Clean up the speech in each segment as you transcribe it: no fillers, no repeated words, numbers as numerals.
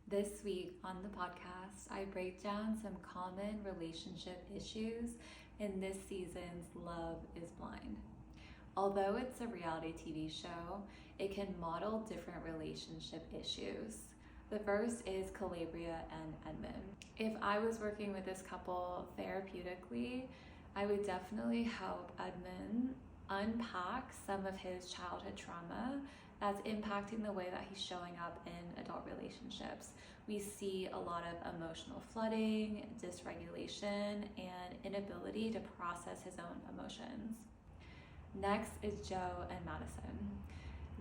This week on the podcast, I break down some common relationship issues in this season's Love is Blind. Although it's a reality TV show, it can model different relationship issues. The first is Calabria and Edmund. If I was working with this couple therapeutically, I would definitely help Edmund unpack some of his childhood trauma that's impacting the way that he's showing up in adult relationships. We see a lot of emotional flooding, dysregulation, and inability to process his own emotions. Next is Joe and Madison.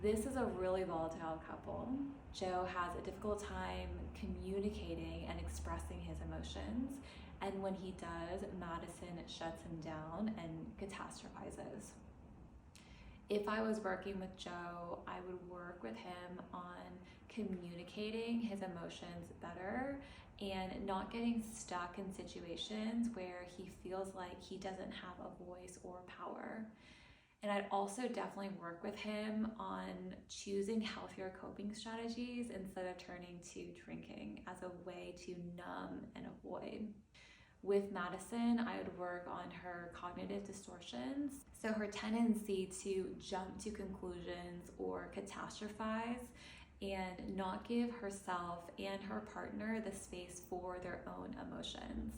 This is a really volatile couple. Joe has a difficult time communicating and expressing his emotions, and when he does, Madison shuts him down and catastrophizes. If I was working with Joe, I would work with him on communicating his emotions better and not getting stuck in situations where he feels like he doesn't have a voice or power. And I'd also definitely work with him on choosing healthier coping strategies instead of turning to drinking as a way to numb and avoid. With Madison, I would work on her cognitive distortions. So her tendency to jump to conclusions or catastrophize and not give herself and her partner the space for their own emotions.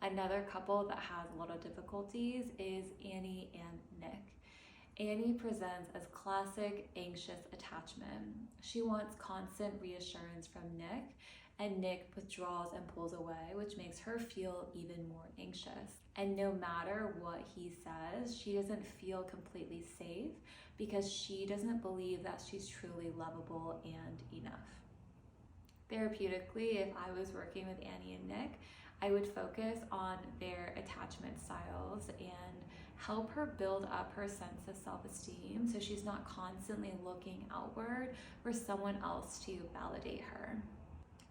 Another couple that has a lot of difficulties is Annie and Nick. Annie presents as classic anxious attachment. She wants constant reassurance from Nick, and Nick withdraws and pulls away, which makes her feel even more anxious. And no matter what he says, she doesn't feel completely safe because she doesn't believe that she's truly lovable and enough. Therapeutically, if I was working with Annie and Nick, I would focus on their attachment styles and help her build up her sense of self-esteem so she's not constantly looking outward for someone else to validate her.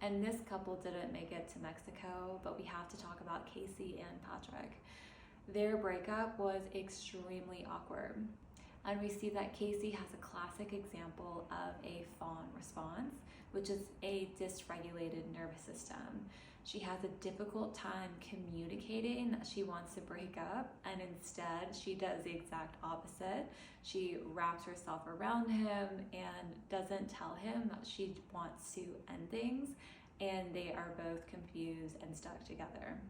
And this couple didn't make it to Mexico, but we have to talk about Casey and Patrick. Their breakup was extremely awkward. And we see that Casey has a classic example of a fawn response, which is a dysregulated nervous system. She has a difficult time communicating that she wants to break up, and instead she does the exact opposite. She wraps herself around him and doesn't tell him that she wants to end things, and they are both confused and stuck together.